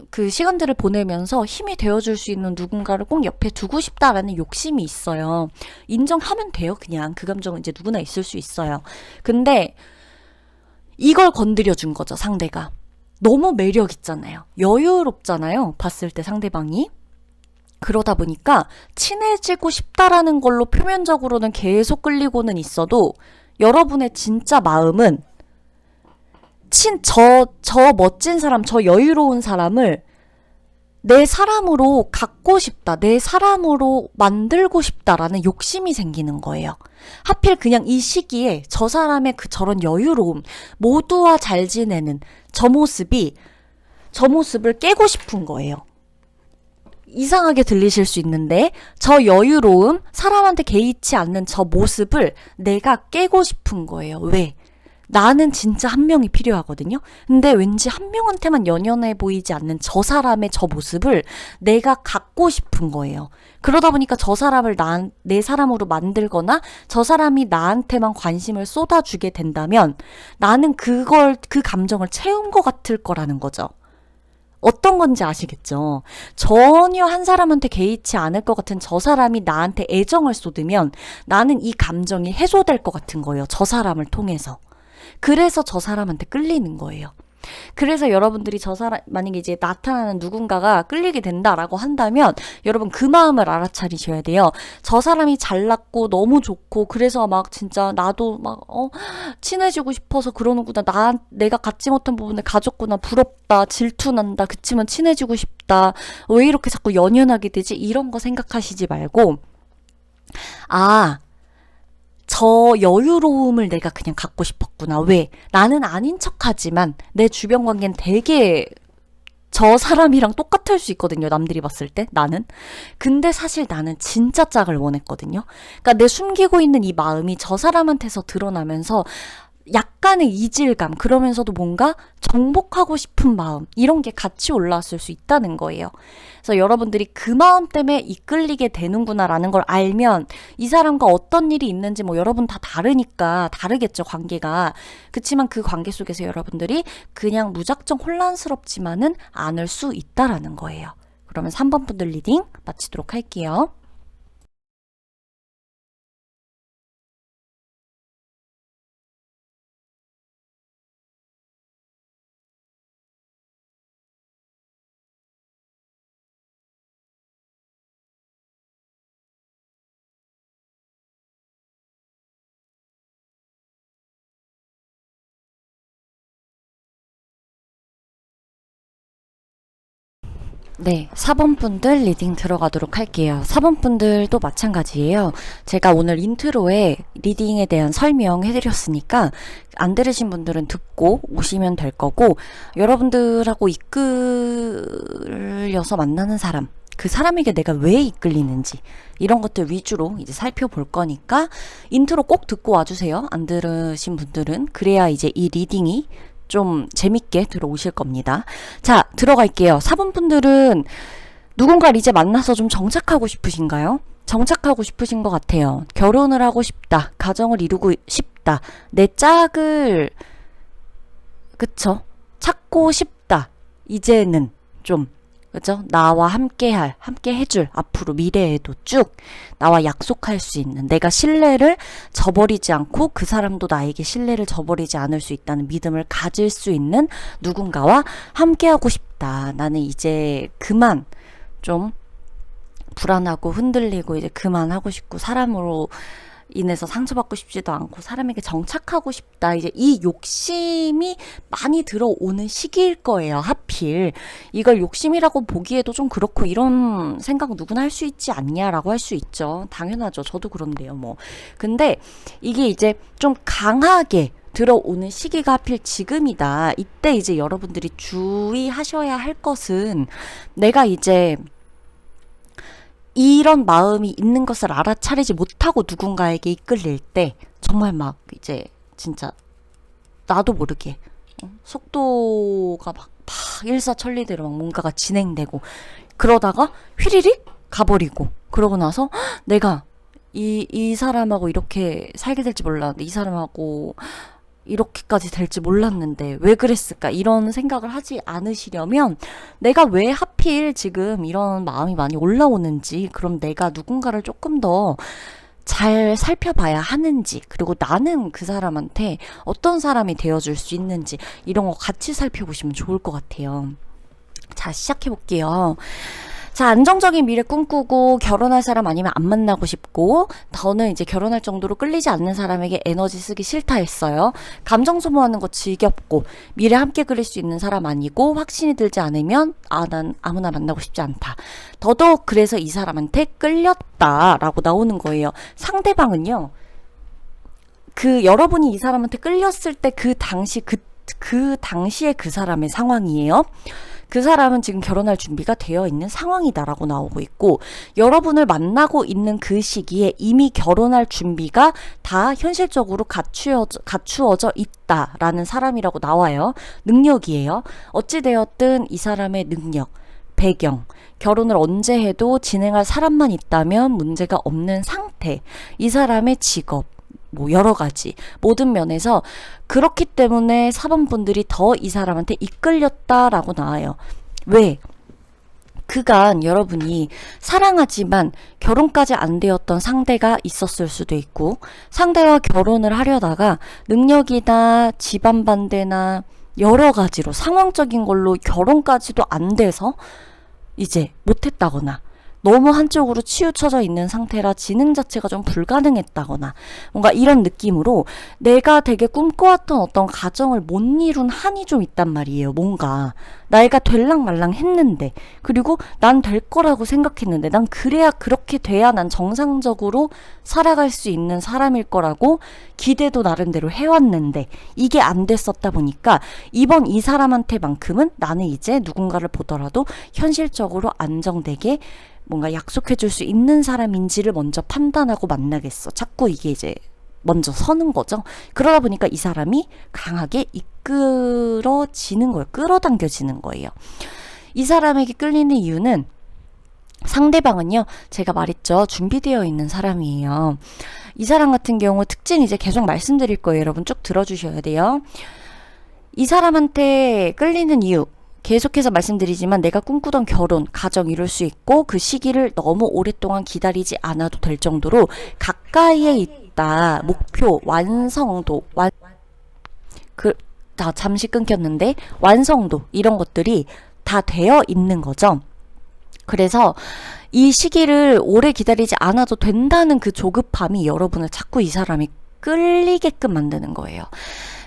그 시간들을 보내면서 힘이 되어줄 수 있는 누군가를 꼭 옆에 두고 싶다라는 욕심이 있어요. 인정하면 돼요. 그냥 그 감정은 이제 누구나 있을 수 있어요. 근데 이걸 건드려준 거죠, 상대가. 너무 매력 있잖아요. 여유롭잖아요. 봤을 때 상대방이. 그러다 보니까 친해지고 싶다라는 걸로 표면적으로는 계속 끌리고는 있어도 여러분의 진짜 마음은 저 멋진 사람, 저 여유로운 사람을 내 사람으로 갖고 싶다, 내 사람으로 만들고 싶다라는 욕심이 생기는 거예요. 하필 그냥 이 시기에 저 사람의 저런 여유로움, 모두와 잘 지내는 저 모습을 깨고 싶은 거예요. 이상하게 들리실 수 있는데 저 여유로움, 사람한테 개의치 않는 저 모습을 내가 깨고 싶은 거예요. 왜? 나는 진짜 한 명이 필요하거든요. 근데 왠지 한 명한테만 연연해 보이지 않는 저 사람의 저 모습을 내가 갖고 싶은 거예요. 그러다 보니까 저 사람을 내 사람으로 만들거나 저 사람이 나한테만 관심을 쏟아주게 된다면 나는 그 감정을 채운 것 같을 거라는 거죠. 어떤 건지 아시겠죠? 전혀 한 사람한테 개의치 않을 것 같은 저 사람이 나한테 애정을 쏟으면 나는 이 감정이 해소될 것 같은 거예요. 저 사람을 통해서. 그래서 저 사람한테 끌리는 거예요. 그래서 여러분들이 만약에 이제 나타나는 누군가가 끌리게 된다라고 한다면 여러분 그 마음을 알아차리셔야 돼요. 저 사람이 잘났고 너무 좋고 그래서 막 진짜 나도 막 친해지고 싶어서 그러는구나. 내가 갖지 못한 부분을 가졌구나. 부럽다. 질투난다. 그치만 친해지고 싶다. 왜 이렇게 자꾸 연연하게 되지? 이런 거 생각하시지 말고 저 여유로움을 내가 그냥 갖고 싶었구나. 왜? 나는 아닌 척하지만 내 주변 관계는 되게 저 사람이랑 똑같을 수 있거든요. 남들이 봤을 때 나는. 근데 사실 나는 진짜 짝을 원했거든요. 그러니까 내 숨기고 있는 이 마음이 저 사람한테서 드러나면서 약간의 이질감, 그러면서도 뭔가 정복하고 싶은 마음, 이런 게 같이 올라왔을 수 있다는 거예요. 그래서 여러분들이 그 마음 때문에 이끌리게 되는구나라는 걸 알면 이 사람과 어떤 일이 있는지 뭐 여러분 다 다르니까 다르겠죠, 관계가. 그치만 그 관계 속에서 여러분들이 그냥 무작정 혼란스럽지만은 않을 수 있다라는 거예요. 그러면 3번 분들 리딩 마치도록 할게요. 네, 4번 분들 리딩 들어가도록 할게요. 4번 분들도 마찬가지예요. 제가 오늘 인트로에 리딩에 대한 설명해드렸으니까 안 들으신 분들은 듣고 오시면 될 거고, 여러분들하고 이끌려서 만나는 사람, 그 사람에게 내가 왜 이끌리는지 이런 것들 위주로 이제 살펴볼 거니까 인트로 꼭 듣고 와주세요. 안 들으신 분들은. 그래야 이제 이 리딩이 좀 재밌게 들어오실 겁니다. 자, 들어갈게요. 4번 분들은 누군가를 이제 만나서 좀 정착하고 싶으신가요? 정착하고 싶으신 것 같아요. 결혼을 하고 싶다. 가정을 이루고 싶다. 내 짝을 그쵸? 찾고 싶다. 이제는 좀 그죠? 나와 함께 해줄, 앞으로 미래에도 쭉 나와 약속할 수 있는, 내가 신뢰를 저버리지 않고 그 사람도 나에게 신뢰를 저버리지 않을 수 있다는 믿음을 가질 수 있는 누군가와 함께 하고 싶다. 나는 이제 그만 좀 불안하고 흔들리고 이제 그만하고 싶고 사람으로 인해서 상처받고 싶지도 않고 사람에게 정착하고 싶다. 이제 이 욕심이 많이 들어오는 시기일 거예요. 하필. 이걸 욕심이라고 보기에도 좀 그렇고 이런 생각 누구나 할 수 있지 않냐라고 할 수 있죠. 당연하죠. 저도 그런데요. 뭐. 근데 이게 이제 좀 강하게 들어오는 시기가 하필 지금이다. 이때 이제 여러분들이 주의하셔야 할 것은 내가 이제 이런 마음이 있는 것을 알아차리지 못하고 누군가에게 이끌릴 때 정말 막 이제 진짜 나도 모르게 속도가 막 일사천리대로 막 뭔가가 진행되고 그러다가 휘리릭 가버리고 그러고 나서 내가 이 사람하고 이렇게 살게 될지 몰랐는데 이 사람하고 이렇게까지 될지 몰랐는데 왜 그랬을까 이런 생각을 하지 않으시려면 내가 왜 하필 지금 이런 마음이 많이 올라오는지 그럼 내가 누군가를 조금 더 잘 살펴봐야 하는지 그리고 나는 그 사람한테 어떤 사람이 되어줄 수 있는지 이런 거 같이 살펴보시면 좋을 것 같아요. 자, 시작해 볼게요. 자, 안정적인 미래 꿈꾸고 결혼할 사람 아니면 안 만나고 싶고 저는 이제 결혼할 정도로 끌리지 않는 사람에게 에너지 쓰기 싫다 했어요. 감정 소모하는 거 지겹고 미래 함께 그릴 수 있는 사람 아니고 확신이 들지 않으면 난 아무나 만나고 싶지 않다. 더더욱 그래서 이 사람한테 끌렸다라고 나오는 거예요. 상대방은요. 여러분이 이 사람한테 끌렸을 때 그 당시에 그 사람의 상황이에요. 그 사람은 지금 결혼할 준비가 되어 있는 상황이다라고 나오고 있고 여러분을 만나고 있는 그 시기에 이미 결혼할 준비가 다 현실적으로 갖추어져 있다라는 사람이라고 나와요. 능력이에요. 어찌되었든 이 사람의 능력, 배경, 결혼을 언제 해도 진행할 사람만 있다면 문제가 없는 상태, 이 사람의 직업, 뭐 여러 가지 모든 면에서 그렇기 때문에 사범분들이 더 이 사람한테 이끌렸다라고 나와요. 왜? 그간 여러분이 사랑하지만 결혼까지 안 되었던 상대가 있었을 수도 있고 상대와 결혼을 하려다가 능력이나 집안 반대나 여러 가지로 상황적인 걸로 결혼까지도 안 돼서 이제 못했다거나 너무 한쪽으로 치우쳐져 있는 상태라 지능 자체가 좀 불가능했다거나 뭔가 이런 느낌으로 내가 되게 꿈꿔왔던 어떤 가정을 못 이룬 한이 좀 있단 말이에요. 뭔가 나이가 될랑말랑 했는데 그리고 난 될 거라고 생각했는데 난 그렇게 돼야 난 정상적으로 살아갈 수 있는 사람일 거라고 기대도 나름대로 해왔는데 이게 안 됐었다 보니까 이번 이 사람한테만큼은 나는 이제 누군가를 보더라도 현실적으로 안정되게 뭔가 약속해줄 수 있는 사람인지를 먼저 판단하고 만나겠어. 자꾸 이게 이제 먼저 서는 거죠. 그러다 보니까 이 사람이 강하게 이끌어지는 거예요. 끌어당겨지는 거예요. 이 사람에게 끌리는 이유는 상대방은요, 제가 말했죠. 준비되어 있는 사람이에요. 이 사람 같은 경우 특징 이제 계속 말씀드릴 거예요. 여러분 쭉 들어주셔야 돼요. 이 사람한테 끌리는 이유. 계속해서 말씀드리지만 내가 꿈꾸던 결혼, 가정 이룰 수 있고 그 시기를 너무 오랫동안 기다리지 않아도 될 정도로 가까이에 있다. 목표, 완성도, 잠시 끊겼는데 완성도 이런 것들이 다 되어 있는 거죠. 그래서 이 시기를 오래 기다리지 않아도 된다는 그 조급함이 여러분을 자꾸 이 사람이 끌리게끔 만드는 거예요.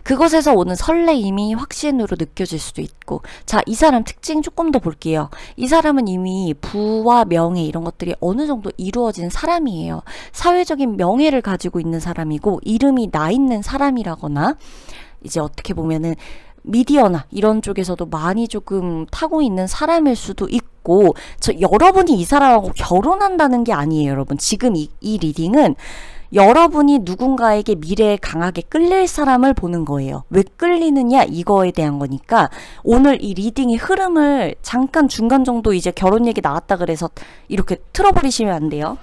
그것에서 오는 설레임이 확신으로 느껴질 수도 있고 자, 이 사람 특징 조금 더 볼게요. 이 사람은 이미 부와 명예 이런 것들이 어느 정도 이루어진 사람이에요. 사회적인 명예를 가지고 있는 사람이고 이름이 나 있는 사람이라거나 이제 어떻게 보면은 미디어나 이런 쪽에서도 많이 조금 타고 있는 사람일 수도 있고 여러분이 이 사람하고 결혼한다는 게 아니에요. 여러분 지금 이 리딩은 여러분이 누군가에게 미래에 강하게 끌릴 사람을 보는 거예요. 왜 끌리느냐 이거에 대한 거니까 오늘 이 리딩의 흐름을 잠깐 중간 정도 이제 결혼 얘기 나왔다 그래서 이렇게 틀어버리시면 안 돼요.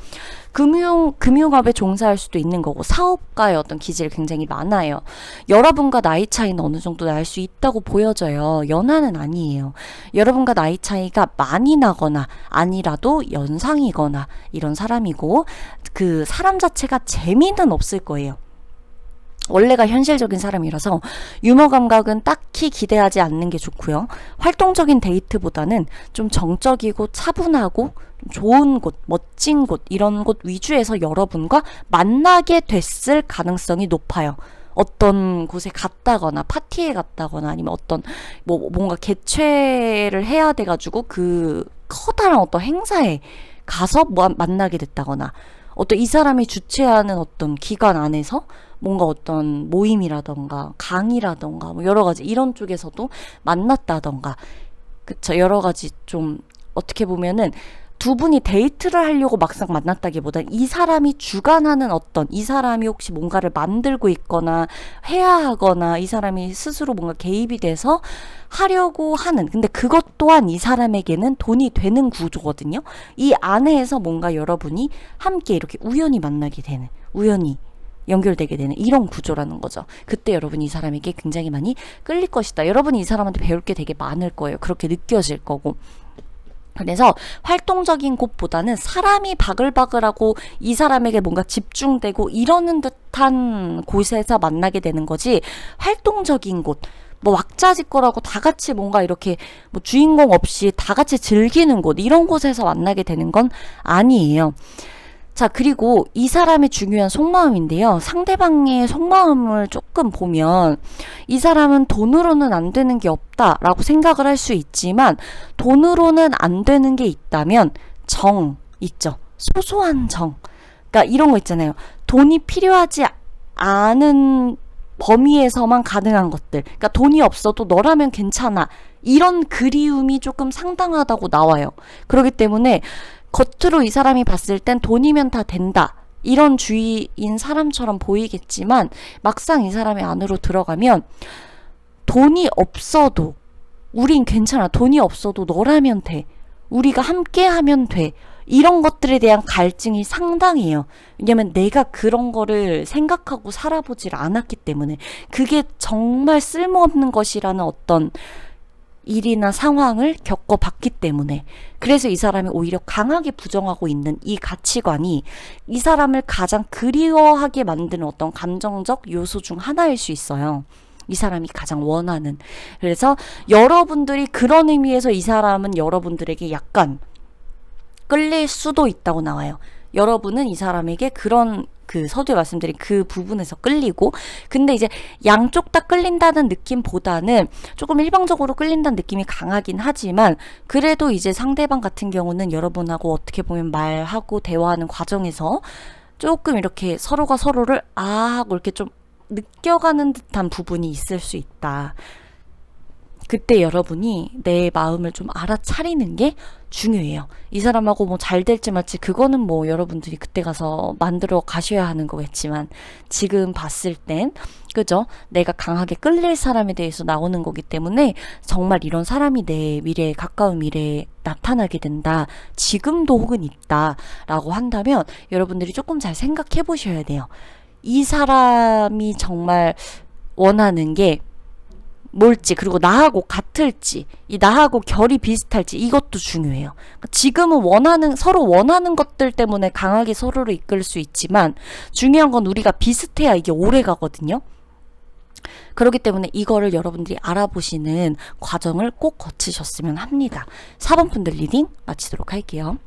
금융업에 종사할 수도 있는 거고 사업가의 어떤 기질이 굉장히 많아요. 여러분과 나이 차이는 어느 정도 날 수 있다고 보여져요. 연하는 아니에요. 여러분과 나이 차이가 많이 나거나 아니라도 연상이거나 이런 사람이고 그 사람 자체가 재미는 없을 거예요. 원래가 현실적인 사람이라서 유머 감각은 딱히 기대하지 않는 게 좋고요. 활동적인 데이트보다는 좀 정적이고 차분하고 좋은 곳, 멋진 곳, 이런 곳 위주에서 여러분과 만나게 됐을 가능성이 높아요. 어떤 곳에 갔다거나 파티에 갔다거나 아니면 어떤 뭐 뭔가 개최를 해야 돼가지고 그 커다란 어떤 행사에 가서 만나게 됐다거나 어떤 이 사람이 주최하는 어떤 기관 안에서 뭔가 어떤 모임이라던가 강의라던가 뭐 여러 가지 이런 쪽에서도 만났다던가, 그쵸, 여러 가지 좀 어떻게 보면은 두 분이 데이트를 하려고 막상 만났다기보단 이 사람이 주관하는 어떤, 이 사람이 혹시 뭔가를 만들고 있거나 해야 하거나 이 사람이 스스로 뭔가 개입이 돼서 하려고 하는, 근데 그것 또한 이 사람에게는 돈이 되는 구조거든요. 이 안에서 뭔가 여러분이 함께 이렇게 우연히 만나게 되는, 우연히 연결되게 되는 이런 구조라는 거죠. 그때 여러분이 이 사람에게 굉장히 많이 끌릴 것이다. 여러분이 이 사람한테 배울 게 되게 많을 거예요. 그렇게 느껴질 거고. 그래서 활동적인 곳보다는 사람이 바글바글하고 이 사람에게 뭔가 집중되고 이러는 듯한 곳에서 만나게 되는 거지, 활동적인 곳, 뭐 왁자지껄하고 다 같이 뭔가 이렇게 뭐 주인공 없이 다 같이 즐기는 곳, 이런 곳에서 만나게 되는 건 아니에요. 자, 그리고 이 사람의 중요한 속마음인데요. 상대방의 속마음을 조금 보면 이 사람은 돈으로는 안 되는 게 없다라고 생각을 할 수 있지만, 돈으로는 안 되는 게 있다면 정 있죠. 소소한 정. 그러니까 이런 거 있잖아요. 돈이 필요하지 않은 범위에서만 가능한 것들. 그러니까 돈이 없어도 너라면 괜찮아. 이런 그리움이 조금 상당하다고 나와요. 그렇기 때문에 겉으로 이 사람이 봤을 땐 돈이면 다 된다, 이런 주의인 사람처럼 보이겠지만, 막상 이 사람이 안으로 들어가면 돈이 없어도 우린 괜찮아. 돈이 없어도 너라면 돼. 우리가 함께 하면 돼. 이런 것들에 대한 갈증이 상당해요. 왜냐면 내가 그런 거를 생각하고 살아보질 않았기 때문에, 그게 정말 쓸모없는 것이라는 어떤 일이나 상황을 겪어봤기 때문에. 그래서 이 사람이 오히려 강하게 부정하고 있는 이 가치관이 이 사람을 가장 그리워하게 만드는 어떤 감정적 요소 중 하나일 수 있어요. 이 사람이 가장 원하는. 그래서 여러분들이 그런 의미에서 이 사람은 여러분들에게 약간 끌릴 수도 있다고 나와요. 여러분은 이 사람에게 그런, 그 서두에 말씀드린 그 부분에서 끌리고, 근데 이제 양쪽 다 끌린다는 느낌보다는 조금 일방적으로 끌린다는 느낌이 강하긴 하지만, 그래도 이제 상대방 같은 경우는 여러분하고 어떻게 보면 말하고 대화하는 과정에서 조금 이렇게 서로가 서로를 하고 이렇게 좀 느껴가는 듯한 부분이 있을 수 있다. 그때 여러분이 내 마음을 좀 알아차리는 게 중요해요. 이 사람하고 뭐 잘 될지 말지 그거는 뭐 여러분들이 그때 가서 만들어 가셔야 하는 거겠지만, 지금 봤을 땐, 그죠? 내가 강하게 끌릴 사람에 대해서 나오는 거기 때문에 정말 이런 사람이 내 미래에, 가까운 미래에 나타나게 된다, 지금도 혹은 있다 라고 한다면 여러분들이 조금 잘 생각해 보셔야 돼요. 이 사람이 정말 원하는 게 뭘지, 그리고 나하고 같을지, 이 나하고 결이 비슷할지, 이것도 중요해요. 그러니까 지금은 서로 원하는 것들 때문에 강하게 서로를 이끌 수 있지만, 중요한 건 우리가 비슷해야 이게 오래 가거든요. 그렇기 때문에 이거를 여러분들이 알아보시는 과정을 꼭 거치셨으면 합니다. 4번 분들 리딩 마치도록 할게요.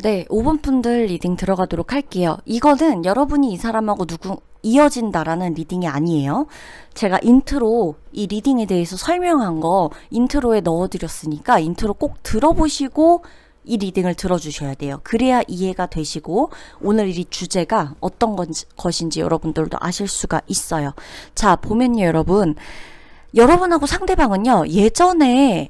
네, 5번 분들 리딩 들어가도록 할게요. 이거는 여러분이 이 사람하고 이어진다라는 리딩이 아니에요. 제가 인트로 이 리딩에 대해서 설명한 거 인트로에 넣어드렸으니까 인트로 꼭 들어보시고 이 리딩을 들어주셔야 돼요. 그래야 이해가 되시고 오늘 이 주제가 어떤 것인지 여러분들도 아실 수가 있어요. 자, 보면요, 여러분하고 상대방은요, 예전에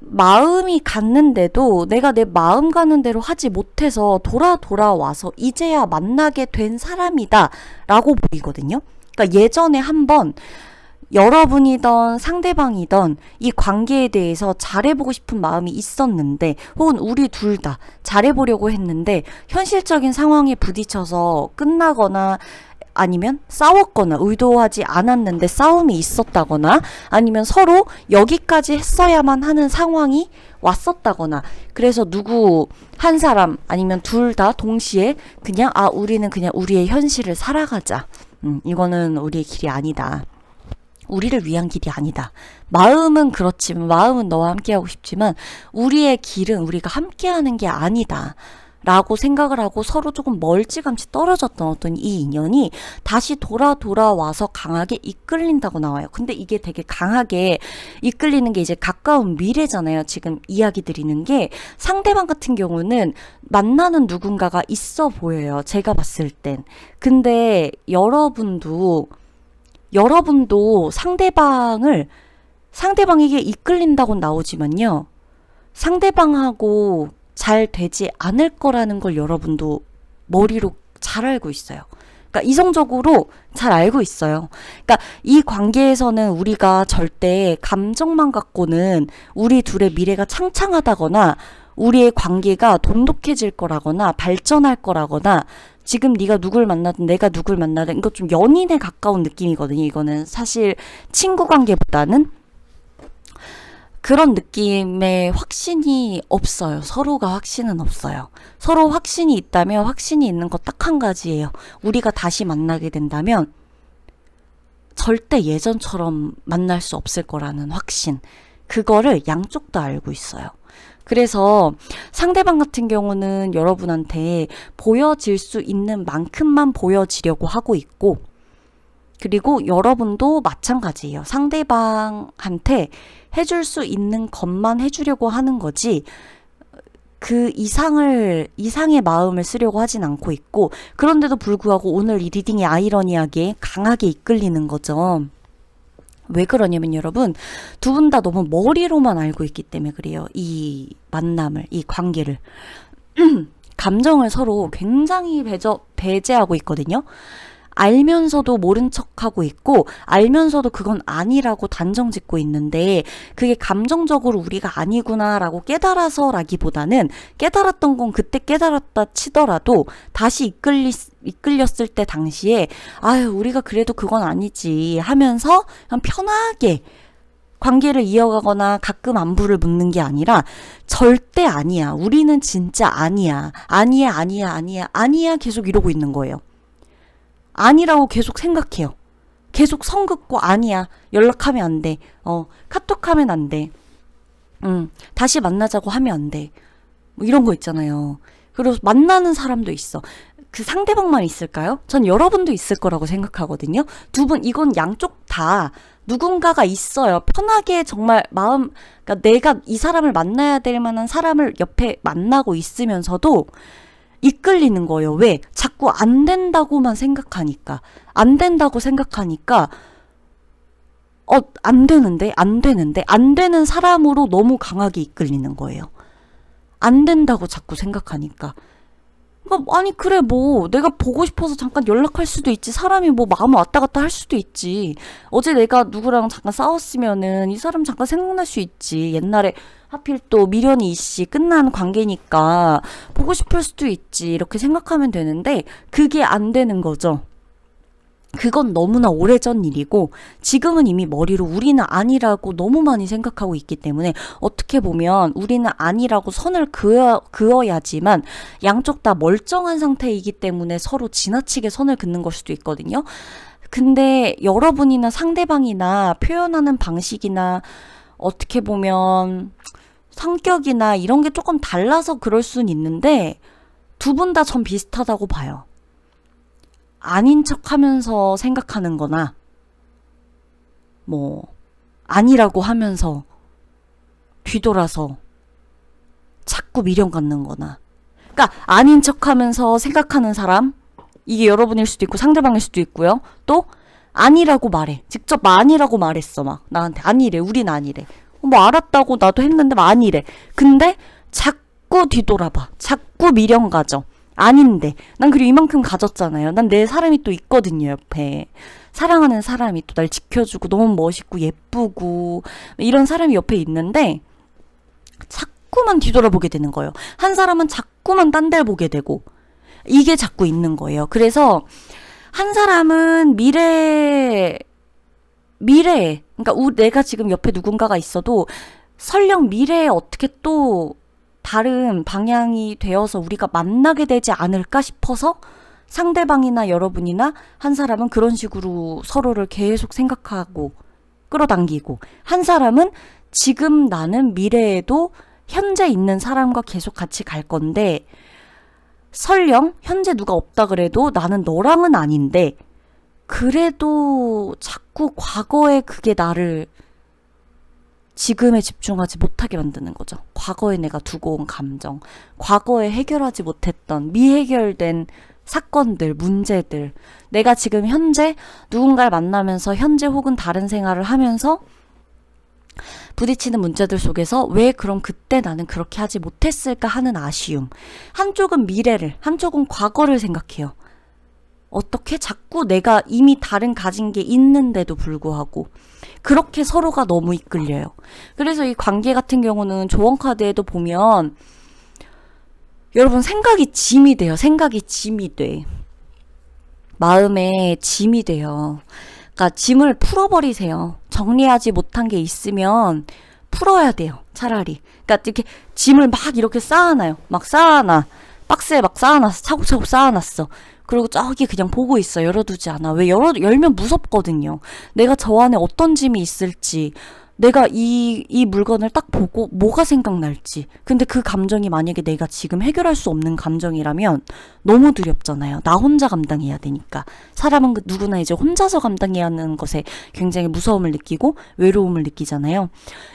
마음이 갔는데도 내가 내 마음 가는 대로 하지 못해서 돌아와서 이제야 만나게 된 사람이다 라고 보이거든요. 그러니까 예전에 한번 여러분이던 상대방이던 이 관계에 대해서 잘해보고 싶은 마음이 있었는데, 혹은 우리 둘 다 잘해보려고 했는데 현실적인 상황에 부딪혀서 끝나거나 아니면 싸웠거나 의도하지 않았는데 싸움이 있었다거나 아니면 서로 여기까지 했어야만 하는 상황이 왔었다거나, 그래서 누구 한 사람 아니면 둘 다 동시에 그냥 우리는 그냥 우리의 현실을 살아가자. 이거는 우리의 길이 아니다. 우리를 위한 길이 아니다. 마음은 그렇지만, 마음은 너와 함께하고 싶지만 우리의 길은 우리가 함께하는 게 아니다 라고 생각을 하고 서로 조금 멀찌감치 떨어졌던 어떤 이 인연이 다시 돌아와서 강하게 이끌린다고 나와요. 근데 이게 되게 강하게 이끌리는 게 이제 가까운 미래잖아요. 지금 이야기 드리는 게, 상대방 같은 경우는 만나는 누군가가 있어 보여요. 제가 봤을 땐. 근데 여러분도 상대방에게 이끌린다고 나오지만요, 상대방하고 잘 되지 않을 거라는 걸 여러분도 머리로 잘 알고 있어요. 그러니까 이성적으로 잘 알고 있어요. 그러니까 이 관계에서는 우리가 절대 감정만 갖고는 우리 둘의 미래가 창창하다거나 우리의 관계가 돈독해질 거라거나 발전할 거라거나, 지금 네가 누굴 만나든 내가 누굴 만나든, 이거 좀 연인에 가까운 느낌이거든요. 이거는 사실 친구 관계보다는 그런 느낌의 확신이 없어요. 서로가 확신은 없어요. 서로 확신이 있다면 확신이 있는 거 딱 한 가지예요. 우리가 다시 만나게 된다면 절대 예전처럼 만날 수 없을 거라는 확신. 그거를 양쪽 다 알고 있어요. 그래서 상대방 같은 경우는 여러분한테 보여질 수 있는 만큼만 보여지려고 하고 있고, 그리고 여러분도 마찬가지예요. 상대방한테 해줄 수 있는 것만 해주려고 하는 거지 그 이상의 마음을 쓰려고 하진 않고 있고, 그런데도 불구하고 오늘 이 리딩이 아이러니하게 강하게 이끌리는 거죠. 왜 그러냐면 여러분, 두 분 다 너무 머리로만 알고 있기 때문에 그래요. 이 만남을, 이 관계를. 감정을 서로 굉장히 배제하고 있거든요. 알면서도 모른 척하고 있고, 알면서도 그건 아니라고 단정 짓고 있는데, 그게 감정적으로 우리가 아니구나라고 깨달아서라기보다는, 깨달았던 건 그때 깨달았다 치더라도 다시 이끌렸을 때 당시에 우리가 그래도 그건 아니지 하면서 그냥 편하게 관계를 이어가거나 가끔 안부를 묻는 게 아니라, 절대 아니야, 우리는 진짜 아니야, 아니야 계속 이러고 있는 거예요. 아니라고 계속 생각해요. 계속 선 긋고 아니야, 연락하면 안 돼, 카톡하면 안 돼, 다시 만나자고 하면 안 돼, 뭐 이런 거 있잖아요. 그리고 만나는 사람도 있어. 그 상대방만 있을까요? 전 여러분도 있을 거라고 생각하거든요. 두 분, 이건 양쪽 다 누군가가 있어요. 편하게 정말 그러니까 내가 이 사람을 만나야 될 만한 사람을 옆에 만나고 있으면서도 이끌리는 거예요. 왜? 자꾸 안 된다고만 생각하니까. 안 된다고 생각하니까 안 되는 사람으로 너무 강하게 이끌리는 거예요. 안 된다고 자꾸 생각하니까. 그러니까 아니 그래, 뭐 내가 보고 싶어서 잠깐 연락할 수도 있지. 사람이 뭐 마음 왔다 갔다 할 수도 있지. 어제 내가 누구랑 잠깐 싸웠으면은 이 사람 잠깐 생각날 수 있지. 옛날에 하필 또 미련이 있이 끝난 관계니까 보고 싶을 수도 있지. 이렇게 생각하면 되는데 그게 안 되는 거죠. 그건 너무나 오래전 일이고, 지금은 이미 머리로 우리는 아니라고 너무 많이 생각하고 있기 때문에 어떻게 보면 우리는 아니라고 선을 그어야지만 양쪽 다 멀쩡한 상태이기 때문에 서로 지나치게 선을 긋는 걸 수도 있거든요. 근데 여러분이나 상대방이나 표현하는 방식이나 어떻게 보면 성격이나 이런 게 조금 달라서 그럴 순 있는데 두 분 다 전 비슷하다고 봐요. 아닌 척 하면서 생각하는 거나 뭐 아니라고 하면서 뒤돌아서 자꾸 미련 갖는 거나, 그러니까 아닌 척 하면서 생각하는 사람, 이게 여러분일 수도 있고 상대방일 수도 있고요. 또 아니라고 말해. 직접 아니라고 말했어. 막 나한테 아니래. 우린 아니래. 뭐 알았다고 나도 했는데 뭐 아니래. 근데 자꾸 뒤돌아봐. 자꾸 미련 가져. 아닌데. 난 그리고 이만큼 가졌잖아요. 난 내 사람이 또 있거든요, 옆에. 사랑하는 사람이 또 날 지켜주고 너무 멋있고 예쁘고 이런 사람이 옆에 있는데 자꾸만 뒤돌아보게 되는 거예요. 한 사람은 자꾸만 딴 데를 보게 되고 이게 자꾸 있는 거예요. 그래서 한 사람은 그러니까 내가 지금 옆에 누군가가 있어도 설령 미래에 어떻게 또 다른 방향이 되어서 우리가 만나게 되지 않을까 싶어서 상대방이나 여러분이나 한 사람은 그런 식으로 서로를 계속 생각하고 끌어당기고, 한 사람은 지금 나는 미래에도 현재 있는 사람과 계속 같이 갈 건데 설령 현재 누가 없다 그래도 나는 너랑은 아닌데 그래도 자꾸 과거에 그게 나를 지금에 집중하지 못하게 만드는 거죠. 과거에 내가 두고 온 감정, 과거에 해결하지 못했던 미해결된 사건들, 문제들, 내가 지금 현재 누군가를 만나면서 현재 혹은 다른 생활을 하면서 부딪히는 문제들 속에서 왜 그럼 그때 나는 그렇게 하지 못했을까 하는 아쉬움. 한쪽은 미래를, 한쪽은 과거를 생각해요. 어떻게 자꾸 내가 이미 다른 가진 게 있는데도 불구하고 그렇게 서로가 너무 이끌려요. 그래서 이 관계 같은 경우는 조언 카드에도 보면 여러분 생각이 짐이 돼요. 생각이 짐이 돼. 마음에 짐이 돼요. 그러니까 짐을 풀어버리세요. 정리하지 못한 게 있으면 풀어야 돼요. 차라리. 그러니까 이렇게 짐을 막 이렇게 쌓아놔요. 막 쌓아놔. 박스에 막 쌓아놨어. 차곡차곡 쌓아놨어. 그리고 저기 그냥 보고 있어. 열어두지 않아. 왜 열면 무섭거든요. 내가 저 안에 어떤 짐이 있을지, 내가 이 물건을 딱 보고 뭐가 생각날지. 근데 그 감정이 만약에 내가 지금 해결할 수 없는 감정이라면 너무 두렵잖아요. 나 혼자 감당해야 되니까. 사람은 누구나 이제 혼자서 감당해야 하는 것에 굉장히 무서움을 느끼고 외로움을 느끼잖아요.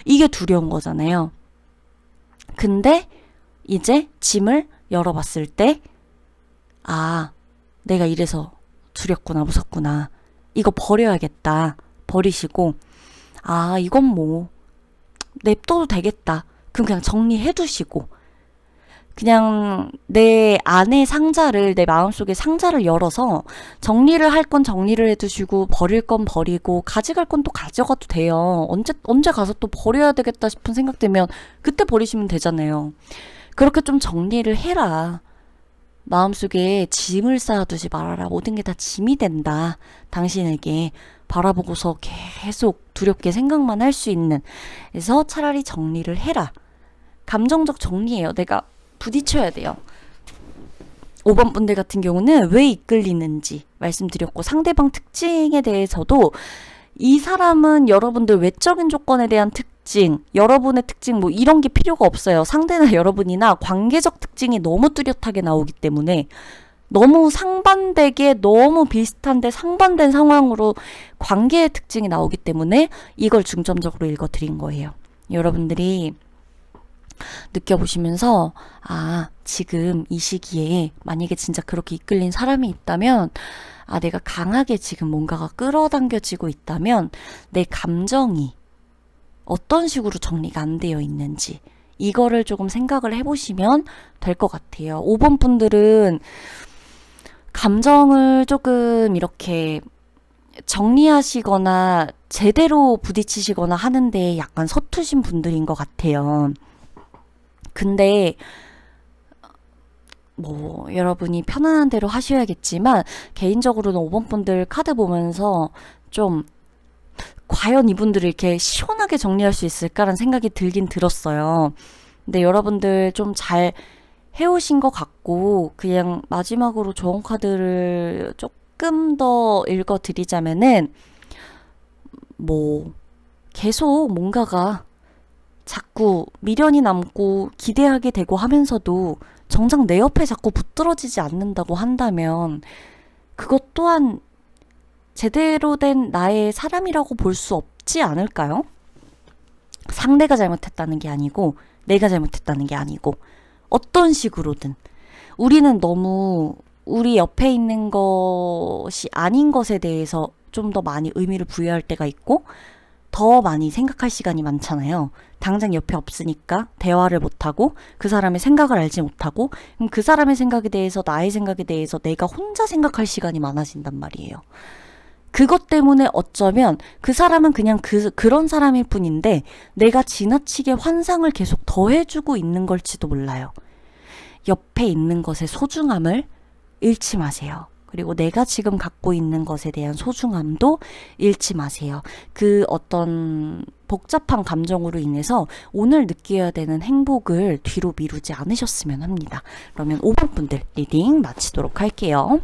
이게 두려운 거잖아요. 근데 이제 짐을 열어봤을 때, 아, 내가 이래서 두렵구나, 무섭구나. 이거 버려야겠다. 버리시고, 아, 이건 뭐 냅둬도 되겠다. 그럼 그냥 정리해 두시고, 그냥 내 안의 상자를, 내 마음속에 상자를 열어서 정리를 할 건 정리를 해 두시고, 버릴 건 버리고, 가져갈 건 또 가져가도 돼요. 언제 가서 또 버려야 되겠다 싶은 생각 들면 그때 버리시면 되잖아요. 그렇게 좀 정리를 해라. 마음속에 짐을 쌓아두지 말아라. 모든 게 다 짐이 된다. 당신에게. 바라보고서 계속 두렵게 생각만 할 수 있는. 그래서 차라리 정리를 해라. 감정적 정리예요. 내가 부딪혀야 돼요. 5번 분들 같은 경우는 왜 이끌리는지 말씀드렸고, 상대방 특징에 대해서도 이 사람은 여러분들 외적인 조건에 대한 특징, 여러분의 특징 뭐 이런 게 필요가 없어요. 상대나 여러분이나 관계적 특징이 너무 뚜렷하게 나오기 때문에, 너무 상반되게 너무 비슷한데 상반된 상황으로 관계의 특징이 나오기 때문에 이걸 중점적으로 읽어드린 거예요. 여러분들이 느껴보시면서, 아, 지금 이 시기에 만약에 진짜 그렇게 이끌린 사람이 있다면, 아, 내가 강하게 지금 뭔가가 끌어당겨지고 있다면 내 감정이 어떤 식으로 정리가 안 되어 있는지 이거를 조금 생각을 해보시면 될 것 같아요. 5번 분들은 감정을 조금 이렇게 정리하시거나 제대로 부딪히시거나 하는데 약간 서투신 분들인 것 같아요. 근데 뭐 여러분이 편안한 대로 하셔야겠지만, 개인적으로는 5번 분들 카드 보면서 좀 과연 이분들을 이렇게 시원하게 정리할 수 있을까라는 생각이 들긴 들었어요. 근데 여러분들 좀 잘 해오신 것 같고, 그냥 마지막으로 조언 카드를 조금 더 읽어드리자면은, 뭐 계속 뭔가가 자꾸 미련이 남고 기대하게 되고 하면서도 정작 내 옆에 자꾸 붙들어지지 않는다고 한다면 그것 또한 제대로 된 나의 사람이라고 볼 수 없지 않을까요? 상대가 잘못했다는 게 아니고 내가 잘못했다는 게 아니고 어떤 식으로든 우리는 너무 우리 옆에 있는 것이 아닌 것에 대해서 좀 더 많이 의미를 부여할 때가 있고 더 많이 생각할 시간이 많잖아요. 당장 옆에 없으니까 대화를 못하고 그 사람의 생각을 알지 못하고 그럼 그 사람의 생각에 대해서 나의 생각에 대해서 내가 혼자 생각할 시간이 많아진단 말이에요. 그것 때문에 어쩌면 그 사람은 그냥 그런 사람일 뿐인데 내가 지나치게 환상을 계속 더해주고 있는 걸지도 몰라요. 옆에 있는 것의 소중함을 잃지 마세요. 그리고 내가 지금 갖고 있는 것에 대한 소중함도 잃지 마세요. 그 어떤 복잡한 감정으로 인해서 오늘 느껴야 되는 행복을 뒤로 미루지 않으셨으면 합니다. 그러면 5번 분들 리딩 마치도록 할게요.